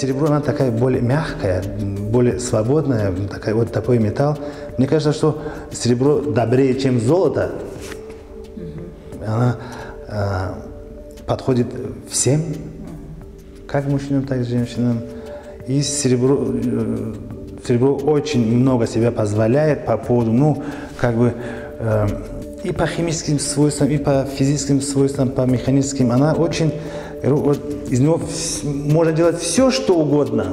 серебро, она такая более мягкая, более свободная, вот такой металл. Мне кажется, что серебро добрее, чем золото. Она подходит всем, как мужчинам, так и женщинам. И серебро очень много себя позволяет по поводу, и по химическим свойствам, и по физическим свойствам, по механическим. Она очень, из него можно делать все, что угодно.